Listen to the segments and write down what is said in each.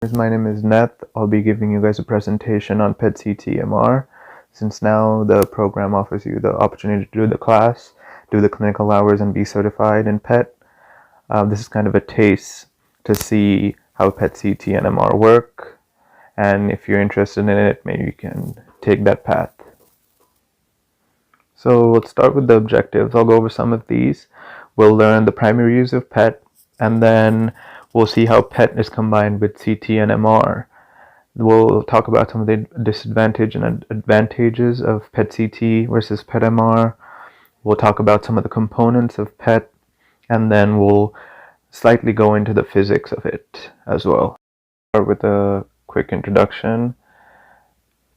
My name is Neth. I'll be giving you guys a presentation on PET-CT-MR. Since now the program offers you the opportunity to do the class, do the clinical hours, and be certified in PET, this is kind of a taste to see how PET-CT and MR work, and if you're interested in it, maybe you can take that path. So let's start with the objectives. I'll go over some of these. We'll learn the primary use of PET, and then we'll see how PET is combined with CT and MR. We'll talk about some of the disadvantages and advantages of PET-CT versus PET-MR. We'll talk about some of the components of PET, and then we'll slightly go into the physics of it as well. Start with a quick introduction.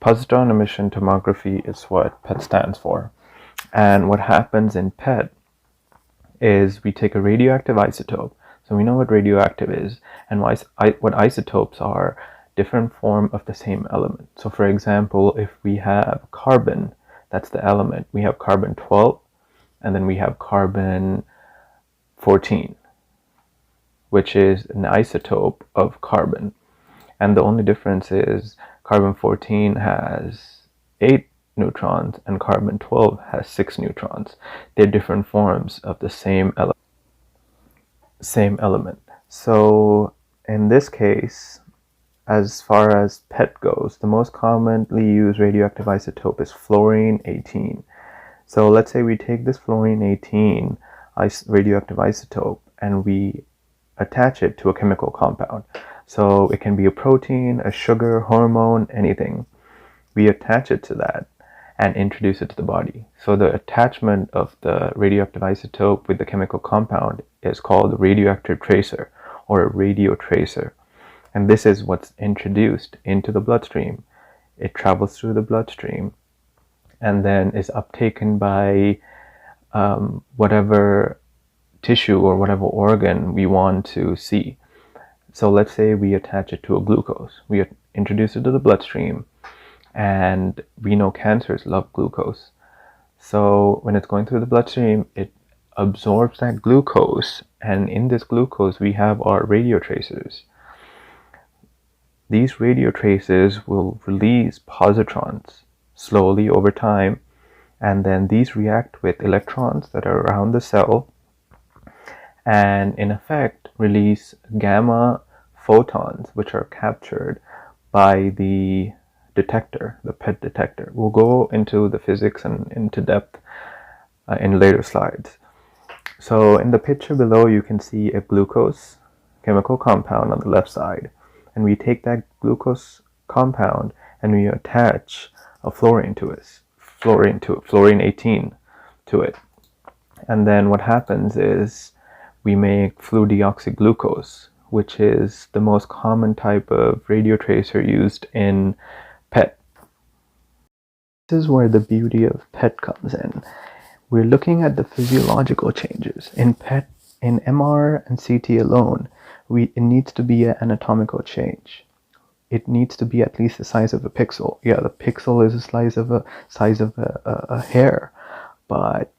Positron emission tomography is what PET stands for. And what happens in PET is we take a radioactive isotope. So we know what radioactive is, and what isotopes are: different form of the same element. So for example, if we have carbon, that's the element. We have carbon 12, and then we have carbon 14, which is an isotope of carbon. And the only difference is carbon 14 has 8 neutrons and carbon 12 has 6 neutrons. They're different forms of the same element. So in this case, as far as PET goes, the most commonly used radioactive isotope is fluorine-18. So let's say we take this fluorine-18 radioactive isotope and we attach it to a chemical compound. So it can be a protein, a sugar, hormone, anything. We attach it to that and introduce it to the body. So the attachment of the radioactive isotope with the chemical compound is called a radioactive tracer or a radiotracer. And this is what's introduced into the bloodstream. It travels through the bloodstream and then is uptaken by whatever tissue or whatever organ we want to see. So let's say we attach it to a glucose. We introduce it to the bloodstream, and we know cancers love glucose. So when it's going through the bloodstream, it absorbs that glucose, and in this glucose we have our radiotracers. These radiotracers will release positrons slowly over time, and then these react with electrons that are around the cell and in effect release gamma photons, which are captured by the detector, the PET detector. We'll go into the physics and into depth in later slides. So in the picture below, you can see a glucose chemical compound on the left side, and we take that glucose compound and we attach a fluorine-18 to it. And then what happens is we make fluorodeoxyglucose, which is the most common type of radiotracer used in PET. This is where the beauty of PET comes in. We're looking at the physiological changes. In PET, in MR and CT alone, it needs to be an anatomical change. It needs to be at least the size of a pixel. Yeah, the pixel is the size of a hair, but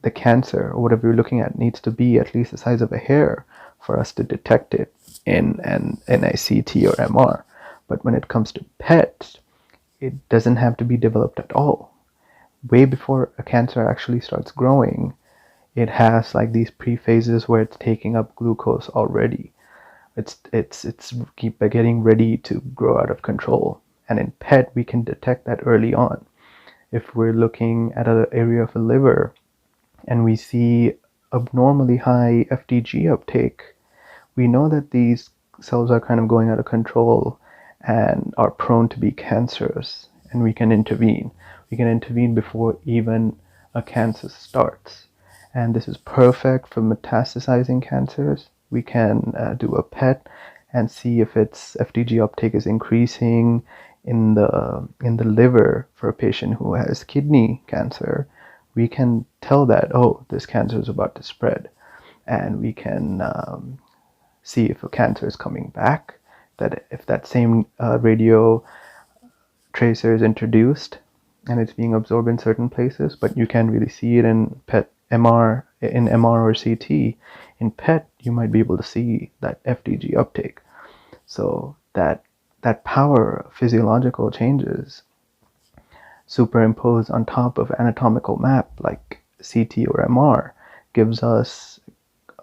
the cancer or whatever you're looking at needs to be at least the size of a hair for us to detect it in a CT or MR. But when it comes to PET, it doesn't have to be developed at all. Way before a cancer actually starts growing, it has like these pre-phases where it's taking up glucose already. It's getting ready to grow out of control. And in PET, we can detect that early on. If we're looking at an area of a liver and we see abnormally high FDG uptake, we know that these cells are kind of going out of control and are prone to be cancerous, and we can intervene. We can intervene before even a cancer starts. And this is perfect for metastasizing cancers. We can do a PET and see if its FDG uptake is increasing in the liver. For a patient who has kidney cancer, we can tell that, oh, this cancer is about to spread, and we can see if a cancer is coming back, that if that same radio tracer is introduced and it's being absorbed in certain places, but you can't really see it in PET, MR or CT. In PET, you might be able to see that FDG uptake. So that power of physiological changes superimposed on top of anatomical map like CT or MR gives us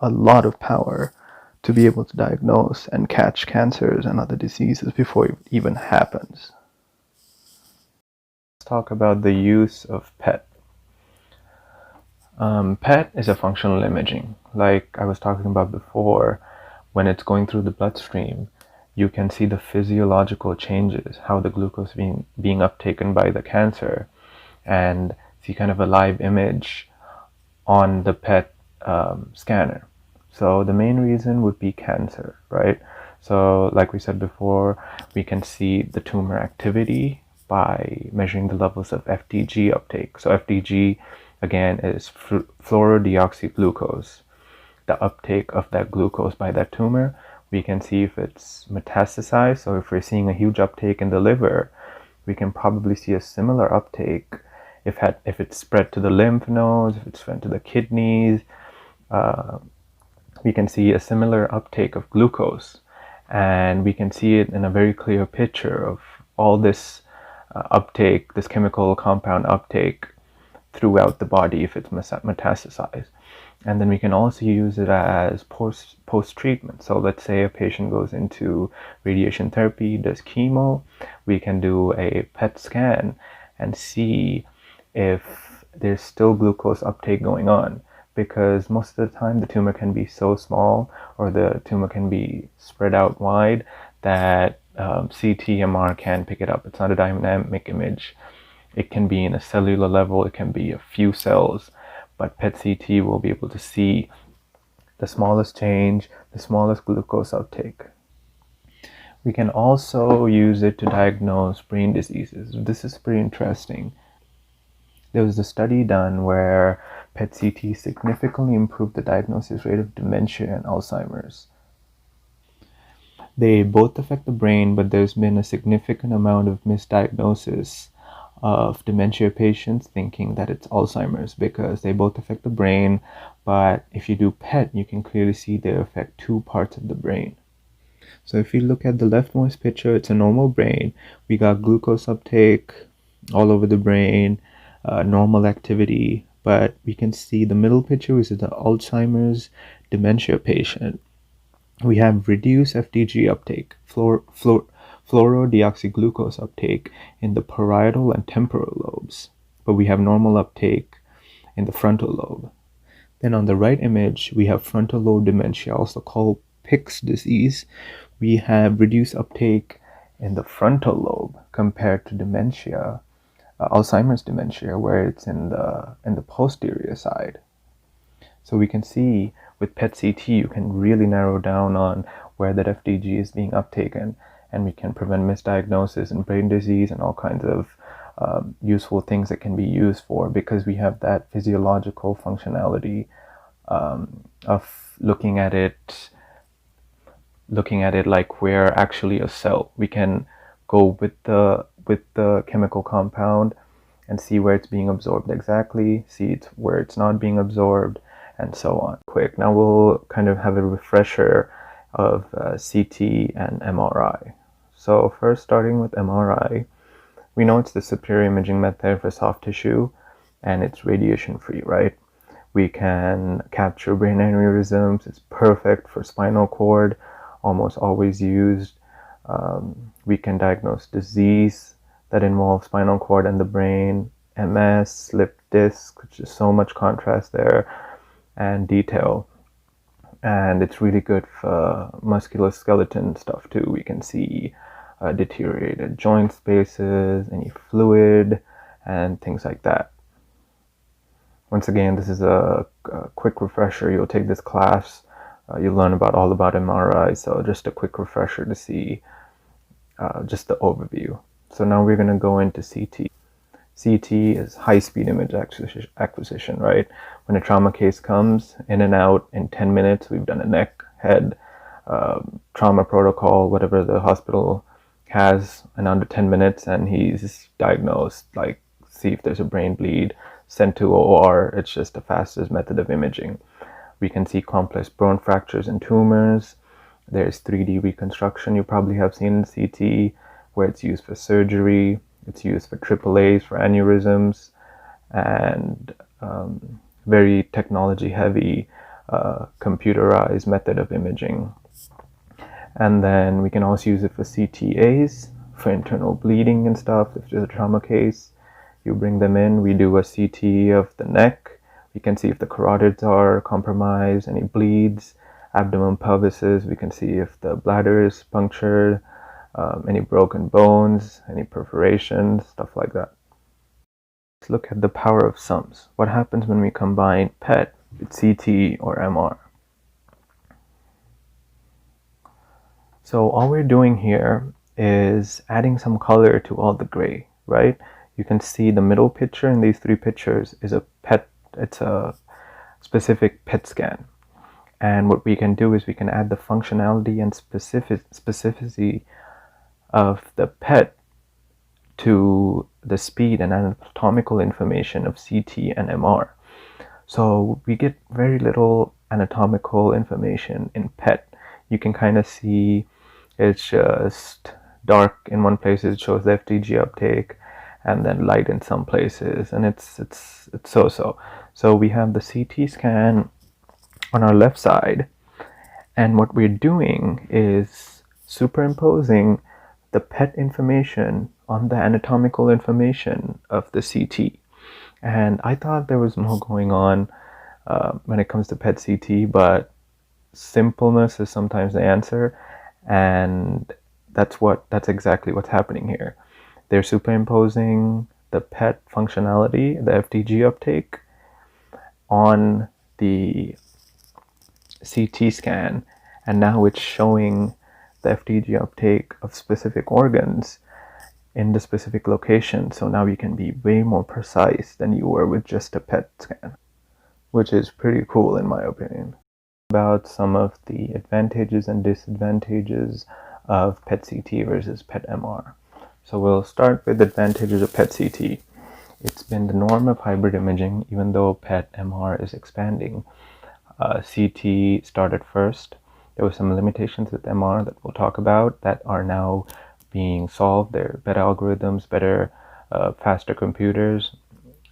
a lot of power to be able to diagnose and catch cancers and other diseases before it even happens. Let's talk about the use of PET. PET is a functional imaging. Like I was talking about before, when it's going through the bloodstream, you can see the physiological changes, how the glucose being uptaken by the cancer, and see kind of a live image on the PET scanner. So the main reason would be cancer, right? So like we said before, we can see the tumor activity by measuring the levels of FDG uptake. So FDG, again, is fluorodeoxyglucose. The uptake of that glucose by that tumor, we can see if it's metastasized. So if we're seeing a huge uptake in the liver, we can probably see a similar uptake if it's spread to the lymph nodes, if it's spread to the kidneys. We can see a similar uptake of glucose, and we can see it in a very clear picture of all this uptake, this chemical compound uptake throughout the body if it's metastasized. And then we can also use it as post-treatment. So let's say a patient goes into radiation therapy, does chemo, we can do a PET scan and see if there's still glucose uptake going on, because most of the time the tumor can be so small or the tumor can be spread out wide that CT/MR can pick it up. It's not a dynamic image. It can be in a cellular level, it can be a few cells, but PET-CT will be able to see the smallest change, the smallest glucose uptake. We can also use it to diagnose brain diseases. This is pretty interesting. There was a study done where PET-CT significantly improved the diagnosis rate of dementia and Alzheimer's. They both affect the brain, but there's been a significant amount of misdiagnosis of dementia patients thinking that it's Alzheimer's because they both affect the brain, but if you do PET, you can clearly see they affect two parts of the brain. So if you look at the leftmost picture, it's a normal brain. We got glucose uptake all over the brain, normal activity, but we can see the middle picture is the Alzheimer's dementia patient. We have reduced FDG uptake, fluorodeoxyglucose uptake in the parietal and temporal lobes, but we have normal uptake in the frontal lobe. Then on the right image, we have frontal lobe dementia, also called Pick's disease. We have reduced uptake in the frontal lobe compared to dementia, Alzheimer's dementia, where it's in the posterior side. So we can see with PET-CT, you can really narrow down on where that FDG is being uptaken, and we can prevent misdiagnosis and brain disease and all kinds of useful things that can be used for, because we have that physiological functionality of looking at it like we're actually a cell. We can go with the chemical compound and see where it's being absorbed exactly, see where it's not being absorbed, and so on. Quick, now we'll kind of have a refresher of CT and MRI. So first, starting with MRI, we know it's the superior imaging method for soft tissue, and it's radiation free, right? We can capture brain aneurysms. It's perfect for spinal cord, almost always used. We can diagnose disease that involves spinal cord and the brain, MS, slip disc, which is so much contrast there, and detail. And it's really good for musculoskeletal stuff too. We can see deteriorated joint spaces, any fluid, and things like that. Once again, this is a quick refresher. You'll take this class, you'll learn all about MRI, so just a quick refresher to see just the overview. So now we're going to go into CT. CT is high-speed image acquisition, right? When a trauma case comes in and out in 10 minutes, we've done a neck, head, trauma protocol, whatever the hospital has, in under 10 minutes, and he's diagnosed, like see if there's a brain bleed, sent to OR. It's just the fastest method of imaging. We can see complex bone fractures and tumors. There's 3D reconstruction you probably have seen in CT, where it's used for surgery, it's used for AAAs, for aneurysms, and very technology heavy computerized method of imaging. And then we can also use it for CTAs, for internal bleeding and stuff. If there's a trauma case, you bring them in, we do a CT of the neck, we can see if the carotids are compromised, any bleeds, abdomen, pelvises, we can see if the bladder is punctured, any broken bones, any perforations, stuff like that. Let's look at the power of sums. What happens when we combine PET with CT or MR? So all we're doing here is adding some color to all the gray, right? You can see the middle picture in these three pictures is a PET, it's a specific PET scan. And what we can do is we can add the functionality and specificity of the PET to the speed and anatomical information of CT and MR. So we get very little anatomical information in PET. You can kind of see it's just dark in one place, it shows the FDG uptake, and then light in some places, and it's so. So we have the CT scan on our left side, and what we're doing is superimposing the PET information on the anatomical information of the CT. And I thought there was more going on when it comes to PET CT, but simpleness is sometimes the answer, and that's exactly what's happening here. They're superimposing the PET functionality, the FDG uptake, on the CT scan, and now it's showing the FDG uptake of specific organs in the specific location. So now you can be way more precise than you were with just a PET scan, which is pretty cool in my opinion. About some of the advantages and disadvantages of PET CT versus PET MR. So we'll start with the advantages of PET CT. It's been the norm of hybrid imaging, even though PET MR is expanding. CT started first. There were some limitations with MR that we'll talk about that are now being solved. There are better algorithms, better, faster computers,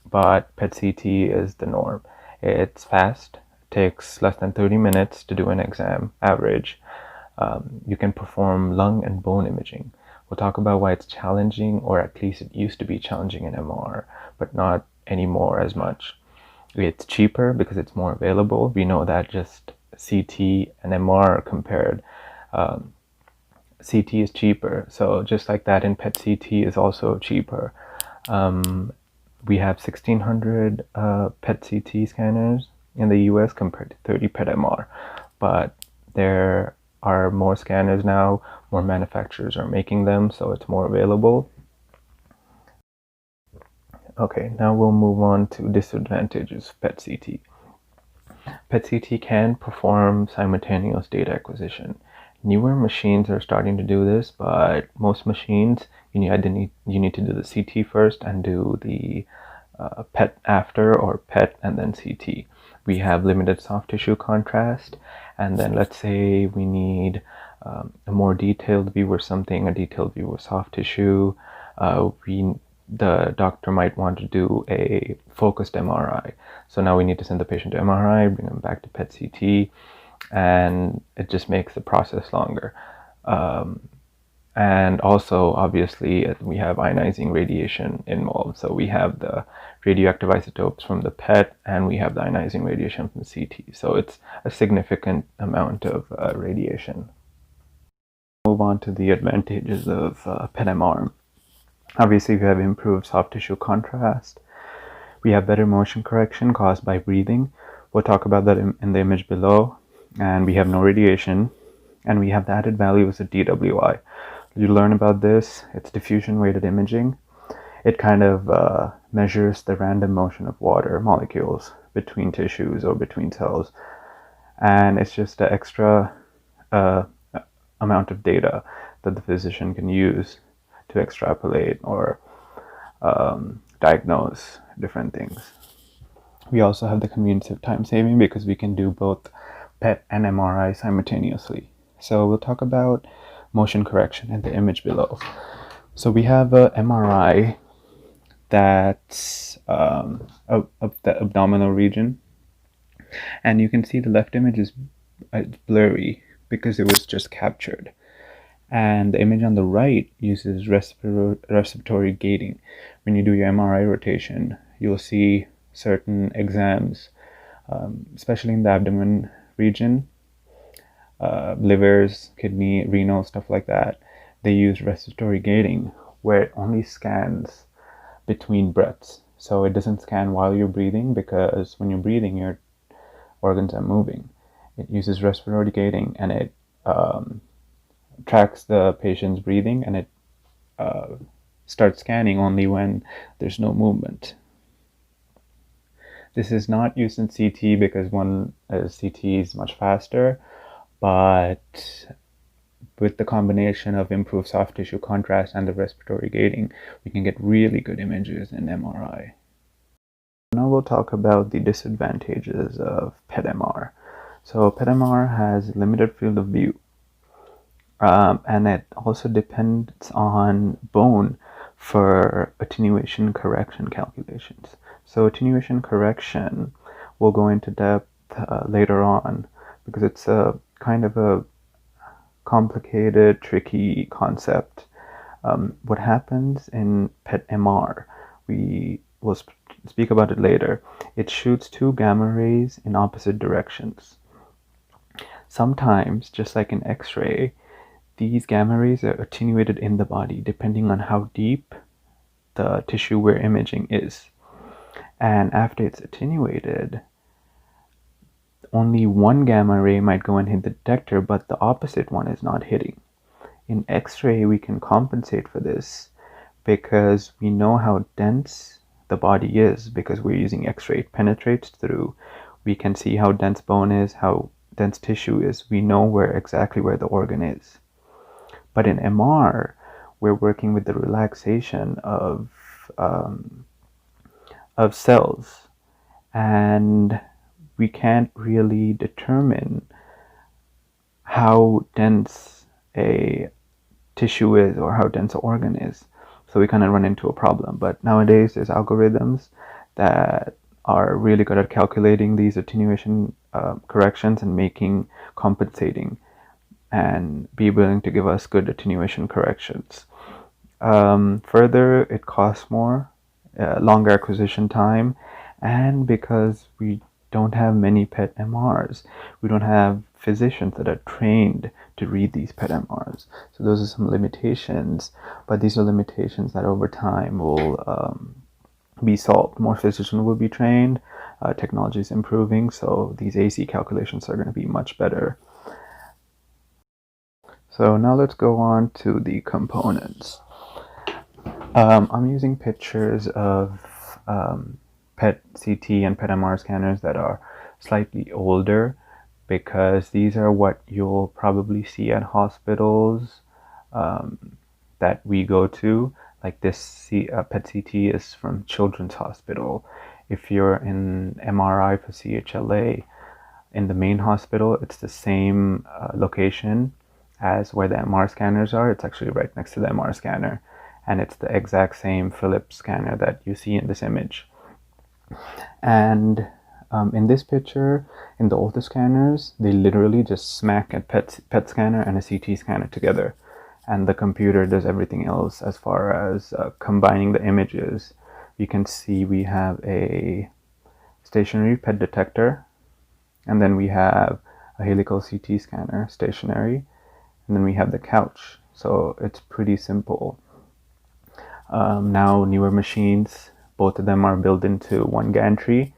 but PET CT is the norm. It's fast, takes less than 30 minutes to do an exam, average. You can perform lung and bone imaging. We'll talk about why it's challenging, or at least it used to be challenging in MR, but not anymore as much. It's cheaper because it's more available. We know that just CT and MR compared. CT is cheaper, so just like that in PET CT is also cheaper. We have 1,600 PET CT scanners in the US compared to 30 PET MR, but there are more scanners now, more manufacturers are making them, so it's more available. Okay, now we'll move on to disadvantages of PET CT. PET CT can perform simultaneous data acquisition. Newer machines are starting to do this, but most machines, you need to do the CT first and do the PET after, or PET and then CT. We have limited soft tissue contrast, and then let's say we need a more detailed view or something, a detailed view of soft tissue. The doctor might want to do a focused MRI. So now we need to send the patient to MRI, bring them back to PET CT, and it just makes the process longer. And also, obviously, we have ionizing radiation involved. So we have the radioactive isotopes from the PET, and we have the ionizing radiation from the CT. So it's a significant amount of radiation. Move on to the advantages of PET MR. Obviously, we have improved soft tissue contrast. We have better motion correction caused by breathing. We'll talk about that in the image below. And we have no radiation. And we have the added values of DWI. You learn about this. It's diffusion weighted imaging. It kind of measures the random motion of water molecules between tissues or between cells. And it's just an extra amount of data that the physician can use to extrapolate or diagnose different things. We also have the convenience of time saving because we can do both PET and MRI simultaneously. So we'll talk about motion correction in the image below. So we have a MRI that's of the abdominal region, and you can see the left image is blurry because it was just captured, and the image on the right uses respiratory gating. When you do your MRI rotation, you'll see certain exams, especially in the abdomen region, livers, kidney, renal, stuff like that. They use respiratory gating where it only scans between breaths. So it doesn't scan while you're breathing, because when you're breathing, your organs are moving. It uses respiratory gating, and it tracks the patient's breathing, and it starts scanning only when there's no movement. This is not used in CT because CT is much faster, but with the combination of improved soft tissue contrast and the respiratory gating, we can get really good images in MRI. Now we'll talk about the disadvantages of PET-MR. So PET-MR has limited field of view, and it also depends on bone for attenuation correction calculations. So attenuation correction will go into depth later on, because it's a kind of a complicated, tricky concept. What happens in PET-MR, we will speak about it later. It shoots two gamma rays in opposite directions. Sometimes, just like in X-ray, these gamma rays are attenuated in the body depending on how deep the tissue we're imaging is. And after it's attenuated, only one gamma ray might go and hit the detector, but the opposite one is not hitting. In X-ray, we can compensate for this because we know how dense the body is, because we're using X-ray. It penetrates through. We can see how dense bone is, how dense tissue is. We know exactly where the organ is. But in MR, we're working with the relaxation of cells, and we can't really determine how dense a tissue is or how dense an organ is. So we kind of run into a problem. But nowadays, there's algorithms that are really good at calculating these attenuation corrections and compensating, and be willing to give us good attenuation corrections. Further, it costs more, longer acquisition time, and because we don't have many PET MRs, we don't have physicians that are trained to read these PET MRs. So those are some limitations, but these are limitations that over time will be solved. More physicians will be trained, technology is improving, so these AC calculations are going to be much better. So now let's go on to the components. I'm using pictures of PET CT and PET MR scanners that are slightly older, because these are what you'll probably see at hospitals that we go to. Like this PET CT is from Children's Hospital. If you're in MRI for CHLA in the main hospital, it's the same location as where the MR scanners are. It's actually right next to the MR scanner, and it's the exact same Philips scanner that you see in this image. And in this picture, in the older scanners, they literally just smack a PET scanner and a CT scanner together, and the computer does everything else as far as combining the images. You can see we have a stationary PET detector, and then we have a helical CT scanner, stationary, and then we have the couch. So it's pretty simple. Now newer machines, both of them are built into one gantry.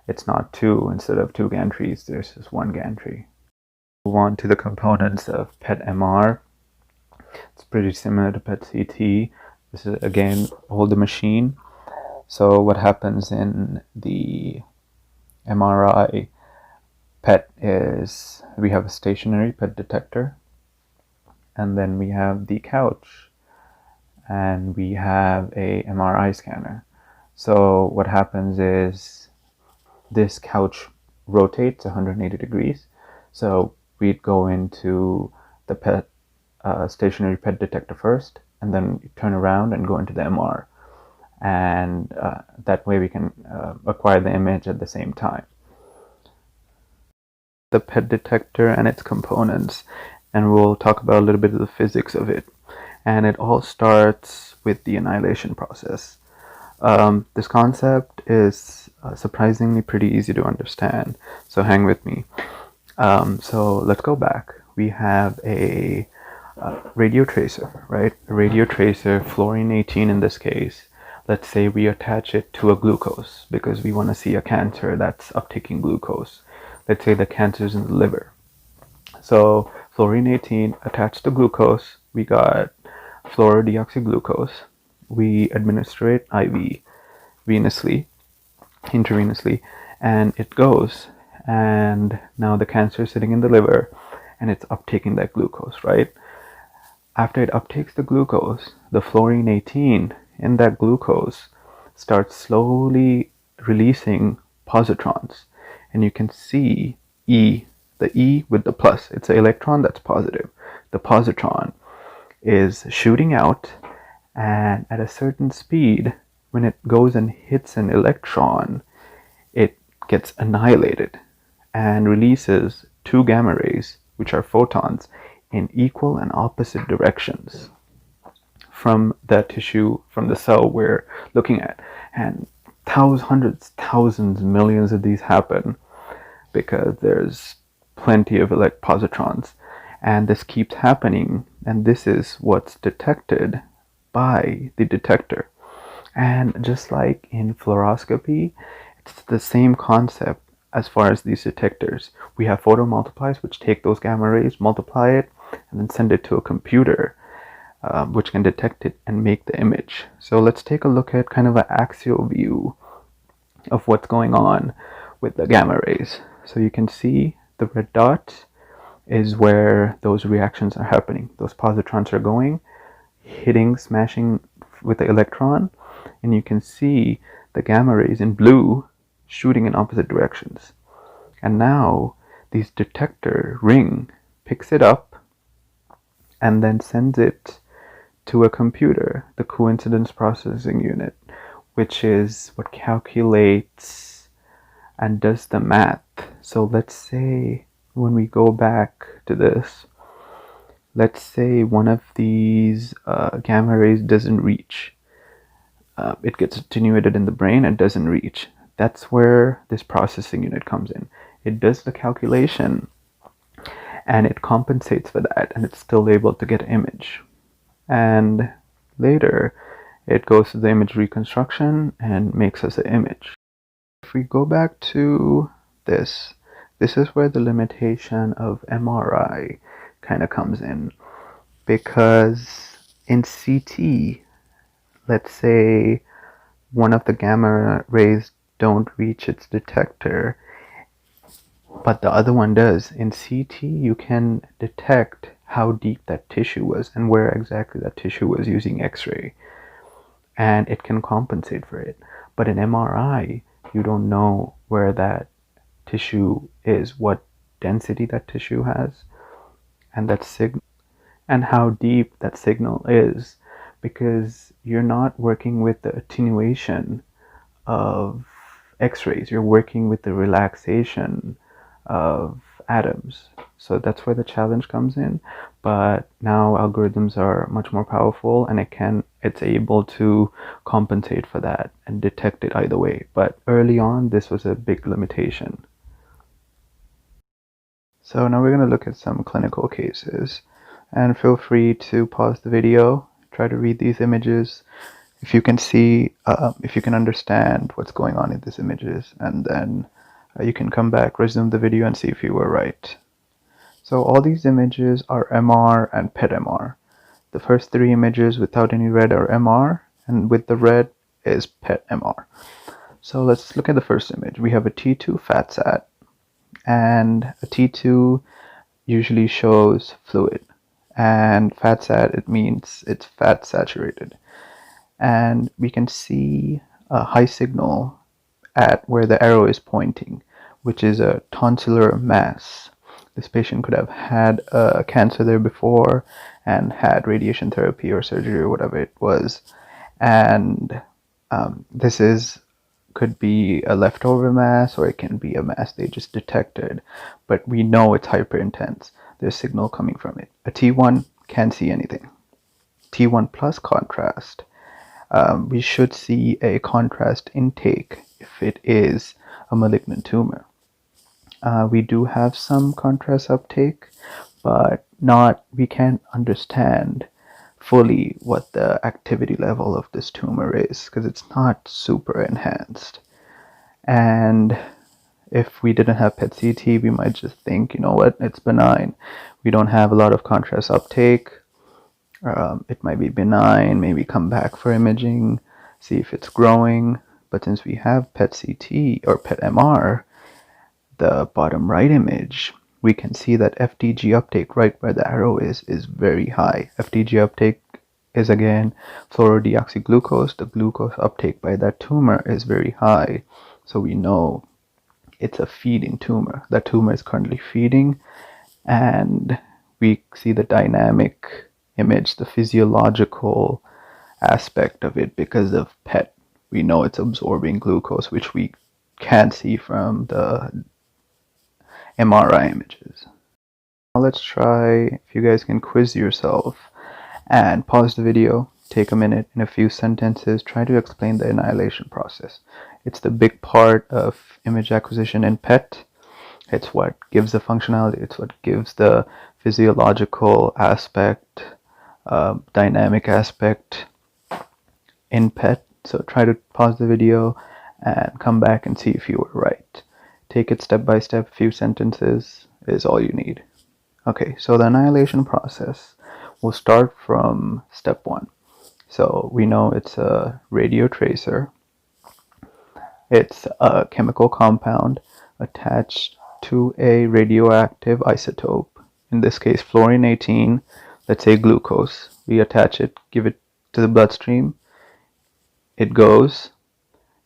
It's not two. Instead of two gantries, there's just one gantry. Move on to the components of PET-MR. It's pretty similar to PET-CT. This is again older machine. So what happens in the MRI PET is we have a stationary PET detector, and then we have the couch, and we have a MRI scanner. So what happens is this couch rotates 180 degrees. So we'd go into the stationary PET detector first, and then you turn around and go into the MR. And that way we can acquire the image at the same time. The PET detector and its components, and we'll talk about a little bit of the physics of it. And it all starts with the annihilation process. This concept is surprisingly pretty easy to understand, so hang with me. So let's go back. We have a radio tracer, right? A radio tracer, fluorine-18 in this case. Let's say we attach it to a glucose because we want to see a cancer that's uptaking glucose. Let's say the cancer is in the liver. So fluorine-18 attached to glucose, we got fluorodeoxyglucose. We administer it IV, intravenously, and it goes. And now the cancer is sitting in the liver and it's uptaking that glucose, right? After it uptakes the glucose, the fluorine-18 in that glucose starts slowly releasing positrons. And you can see the E with the plus. It's an electron that's positive. The positron is shooting out, and at a certain speed, when it goes and hits an electron, it gets annihilated and releases 2 gamma rays, which are photons, in equal and opposite directions from the tissue, from the cell we're looking at. And hundreds, thousands, millions of these happen because there's plenty of positrons. And this keeps happening, and this is what's detected by the detector. And just like in fluoroscopy, it's the same concept as far as these detectors. We have photomultipliers which take those gamma rays, multiply it, and then send it to a computer which can detect it and make the image. So let's take a look at kind of an axial view of what's going on with the gamma rays. So you can see the red dot is where those reactions are happening. Those positrons are going, hitting, smashing with the electron, and you can see the gamma rays in blue shooting in opposite directions. And now this detector ring picks it up and then sends it to a computer, the coincidence processing unit, which is what calculates and does the math. So let's say when we go back to this, let's say one of these gamma rays doesn't reach. It gets attenuated in the brain and doesn't reach. That's where this processing unit comes in. It does the calculation and it compensates for that, and it's still able to get an image. And later it goes to the image reconstruction and makes us an image. If we go back to this is where the limitation of MRI kind of comes in, because in CT, let's say one of the gamma rays don't reach its detector, but the other one does. In CT, you can detect how deep that tissue was and where exactly that tissue was using X-ray, and it can compensate for it. But in MRI, you don't know where that tissue is, what density that tissue has, and that signal, and how deep that signal is, because you're not working with the attenuation of X-rays, you're working with the relaxation of atoms. So that's where the challenge comes in. But now algorithms are much more powerful, and it's able to compensate for that and detect it either way. But early on, this was a big limitation. So now we're going to look at some clinical cases, and feel free to pause the video, try to read these images, if you can see, if you can understand what's going on in these images, and then you can come back, resume the video, and see if you were right. So all these images are MR and PET-MR. The first 3 images without any red are MR, and with the red is PET-MR. So let's look at the first image. We have a T2 FAT-SAT, and a T2 usually shows fluid, and FAT-SAT, it means it's fat saturated. And we can see a high signal at where the arrow is pointing, which is a tonsillar mass. This patient could have had a cancer there before and had radiation therapy or surgery or whatever it was. And this could be a leftover mass, or it can be a mass they just detected, but we know it's hyperintense. There's signal coming from it. A T1 can't see anything. T1 plus contrast, we should see a contrast intake if it is a malignant tumor. We do have some contrast uptake, but we can't understand fully what the activity level of this tumor is because it's not super enhanced. And if we didn't have PET CT, we might just think, you know what, it's benign. We don't have a lot of contrast uptake. It might be benign, maybe come back for imaging, see if it's growing. But since we have PET CT or PET MR, the bottom right image, we can see that FDG uptake right where the arrow is very high. FDG uptake is again fluorodeoxyglucose. The glucose uptake by that tumor is very high. So we know it's a feeding tumor. That tumor is currently feeding, and we see the dynamic image, the physiological aspect of it because of PET. We know it's absorbing glucose, which we can't see from the MRI images. Now let's try, if you guys can quiz yourself and pause the video, take a minute, in a few sentences, try to explain the annihilation process. It's the big part of image acquisition in PET. It's what gives the functionality, it's what gives the physiological aspect, dynamic aspect in PET. So try to pause the video and come back and see if you were right. Take it step by step, few sentences is all you need. Okay, so the annihilation process will start from step 1. So we know it's a radiotracer. It's a chemical compound attached to a radioactive isotope, in this case fluorine-18, let's say glucose. We attach it, give it to the bloodstream, it goes,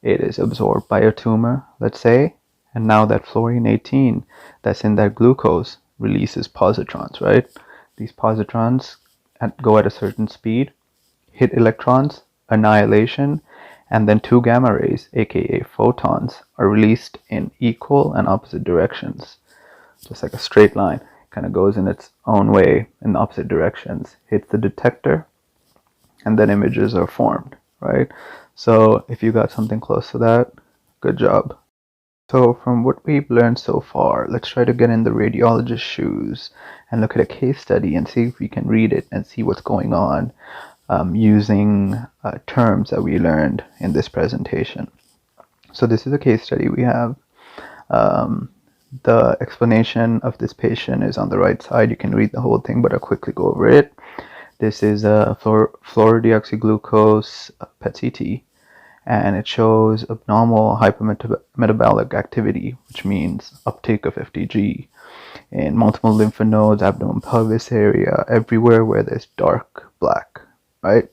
it is absorbed by a tumor, let's say, and now that fluorine-18 that's in that glucose releases positrons, right? These positrons go at a certain speed, hit electrons, annihilation, and then 2 gamma rays, aka photons, are released in equal and opposite directions. Just like a straight line, kind of goes in its own way in the opposite directions, hits the detector, and then images are formed, right? So if you got something close to that, good job. So from what we've learned so far, let's try to get in the radiologist's shoes and look at a case study and see if we can read it and see what's going on using terms that we learned in this presentation. So this is a case study. We have the explanation of this patient is on the right side. You can read the whole thing, but I'll quickly go over it. This is a fluorodeoxyglucose PET CT, and it shows abnormal hypermetabolic activity, which means uptake of FDG in multiple lymph nodes, abdomen, pelvis area, everywhere where there's dark black, right?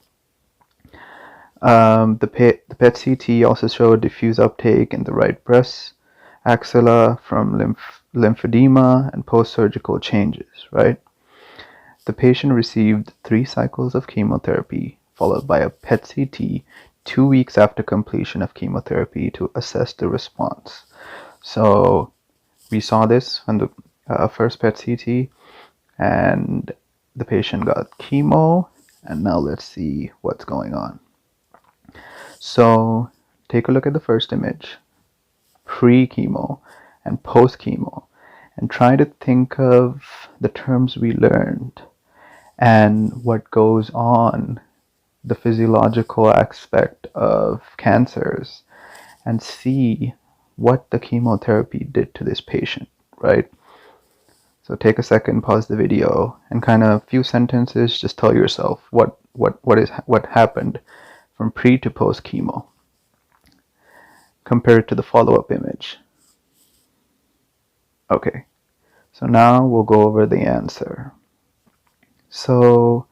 The PET CT also showed diffuse uptake in the right breast axilla from lymphedema and post-surgical changes, right? The patient received 3 cycles of chemotherapy, followed by a PET CT 2 weeks after completion of chemotherapy to assess the response. So we saw this on the first PET CT, and the patient got chemo, and now let's see what's going on. So take a look at the first image, pre-chemo and post-chemo, and try to think of the terms we learned and what goes on, the physiological aspect of cancers, and see what the chemotherapy did to this patient, right? So take a second, pause the video, and kind of a few sentences, just tell yourself what happened from pre to post chemo compared to the follow-up image. Okay, so now we'll go over the answer. So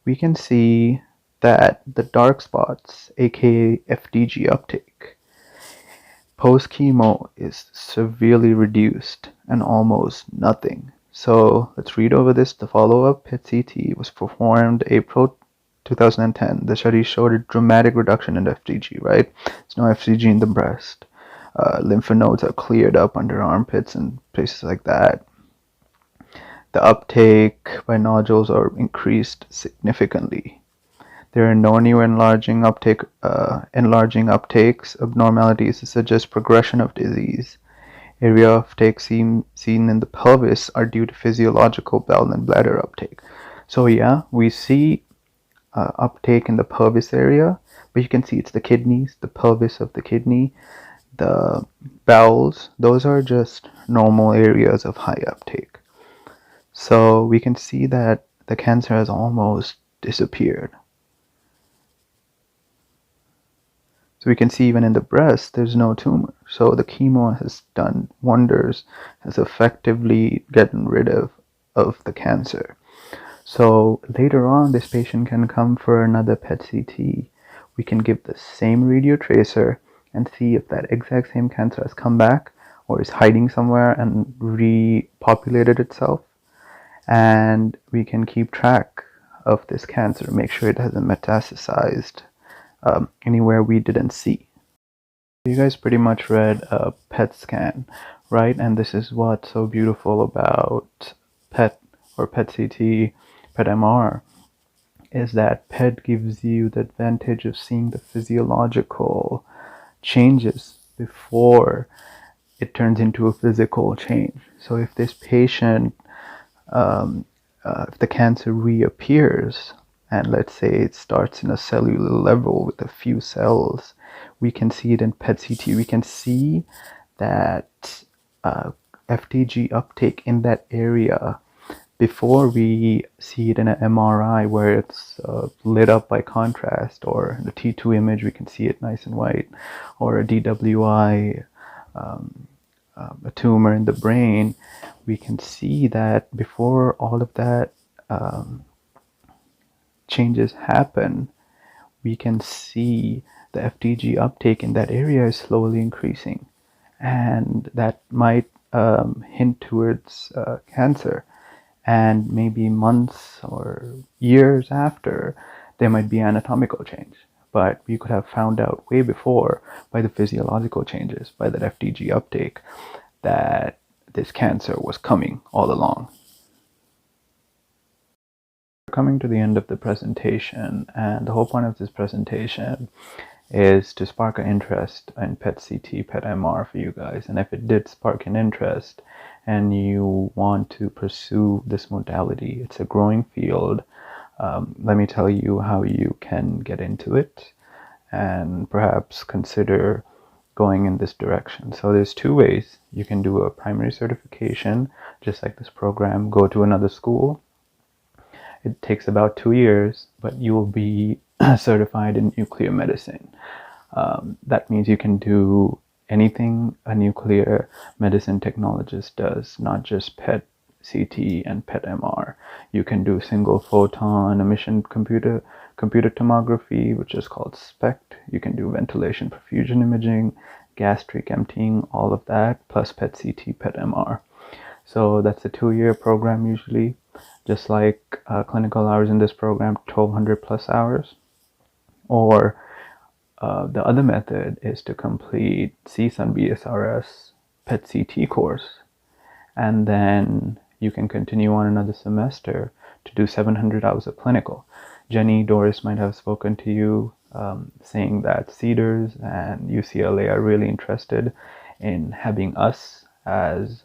we can see that the dark spots, aka FDG uptake, Post chemo is severely reduced and almost nothing. So let's read over this. The follow-up PET-CT was performed April 2010. The study showed a dramatic reduction in FDG, right? There's no FDG in the breast. Lymph nodes are cleared up under armpits and places like that. The uptake by nodules are increased significantly. There are no new enlarging uptakes, abnormalities to suggest progression of disease. Area uptake seen in the pelvis are due to physiological bowel and bladder uptake. So yeah, we see uptake in the pelvis area, but you can see it's the kidneys, the pelvis of the kidney, the bowels. Those are just normal areas of high uptake. So we can see that the cancer has almost disappeared. So we can see even in the breast, there's no tumor. So the chemo has done wonders, has effectively gotten rid of the cancer. So later on, this patient can come for another PET-CT. We can give the same radio tracer and see if that exact same cancer has come back or is hiding somewhere and repopulated itself. And we can keep track of this cancer, make sure it hasn't metastasized anywhere we didn't see. You guys pretty much read a PET scan, right? And this is what's so beautiful about PET or PET-CT, PET-MR, is that PET gives you the advantage of seeing the physiological changes before it turns into a physical change. So if this patient, if the cancer reappears, and let's say it starts in a cellular level with a few cells, we can see it in PET-CT. We can see that FDG uptake in that area before we see it in an MRI where it's lit up by contrast, or the T2 image we can see it nice and white, or a DWI, a tumor in the brain. We can see that before all of that changes happen, we can see the FDG uptake in that area is slowly increasing, and that might hint towards cancer. And maybe months or years after, there might be anatomical change, but we could have found out way before by the physiological changes, by that FDG uptake, that this cancer was coming all along. We're coming to the end of the presentation, and the whole point of this presentation is to spark an interest in PET-CT, PET-MR for you guys. And if it did spark an interest and you want to pursue this modality, it's a growing field. Let me tell you how you can get into it and perhaps consider going in this direction. So there's two ways. You can do a primary certification, just like this program, go to another school. It takes about 2 years, but you will be certified in nuclear medicine. That means you can do anything a nuclear medicine technologist does, not just PET, CT, and PET-MR. You can do single photon emission computer tomography, which is called SPECT. You can do ventilation perfusion imaging, gastric emptying, all of that, plus PET-CT, PET-MR. So that's a 2-year program usually, just like clinical hours in this program, 1,200 plus hours. Or the other method is to complete CSUN BSRS PET-CT course, and then you can continue on another semester to do 700 hours of clinical. Jenny Doris might have spoken to you saying that Cedars and UCLA are really interested in having us as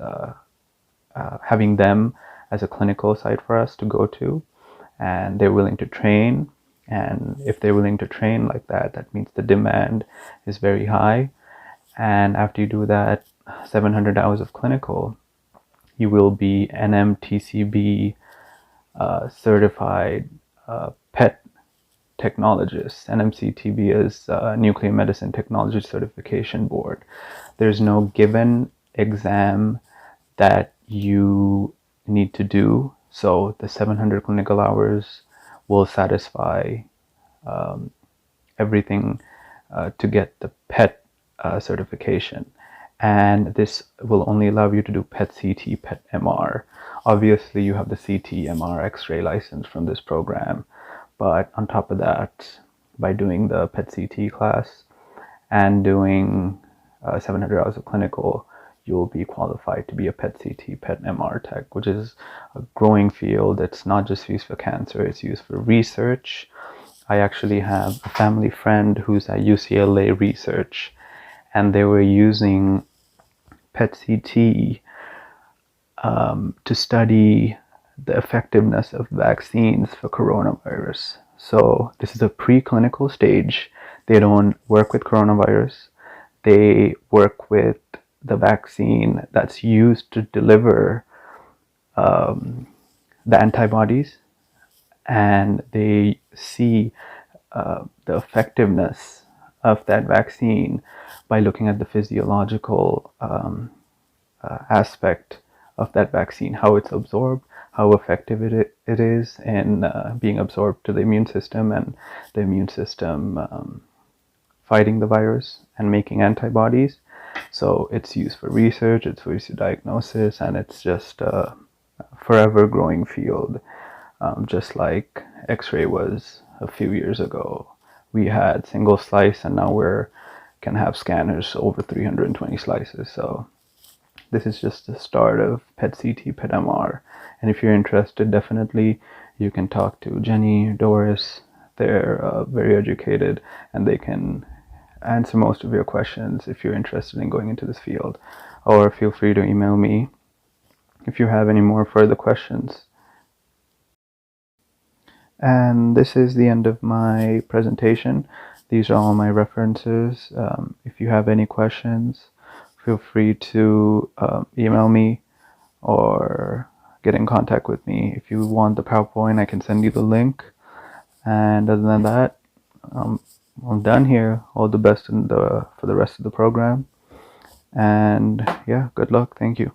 having them as a clinical site for us to go to, and they're willing to train. And if they're willing to train like that, that means the demand is very high. And after you do that 700 hours of clinical, you will be NMTCB certified PET technologist. NMCTB is Nuclear Medicine Technology Certification Board. There's no given exam that you need to do. So the 700 clinical hours will satisfy everything to get the PET certification. And this will only allow you to do PET-CT, PET-MR. Obviously, you have the CT, MR, X-ray license from this program. But on top of that, by doing the PET-CT class and doing 700 hours of clinical, you'll be qualified to be a PET-CT, PET-MR tech, which is a growing field. It's not just used for cancer, it's used for research. I actually have a family friend who's at UCLA Research, and they were using PET-CT to study the effectiveness of vaccines for coronavirus. So this is a preclinical stage. They don't work with coronavirus. They work with the vaccine that's used to deliver the antibodies, and they see the effectiveness of that vaccine by looking at the physiological aspect of that vaccine, how it's absorbed, how effective it is in being absorbed to the immune system, and the immune system fighting the virus and making antibodies. So it's used for research, it's used for diagnosis, and it's just a forever growing field, just like X-ray was a few years ago. We had single slice, and now can have scanners over 320 slices. So this is just the start of PET-CT, PET-MR. And if you're interested, definitely you can talk to Jenny, Doris. They're very educated, and they can answer most of your questions if you're interested in going into this field. Or feel free to email me if you have any more further questions. And this is the end of my presentation. These are all my references. If you have any questions, feel free to email me or get in contact with me. If you want the PowerPoint, I can send you the link. And other than that, I'm done here. All the best for the rest of the program. And yeah, good luck. Thank you.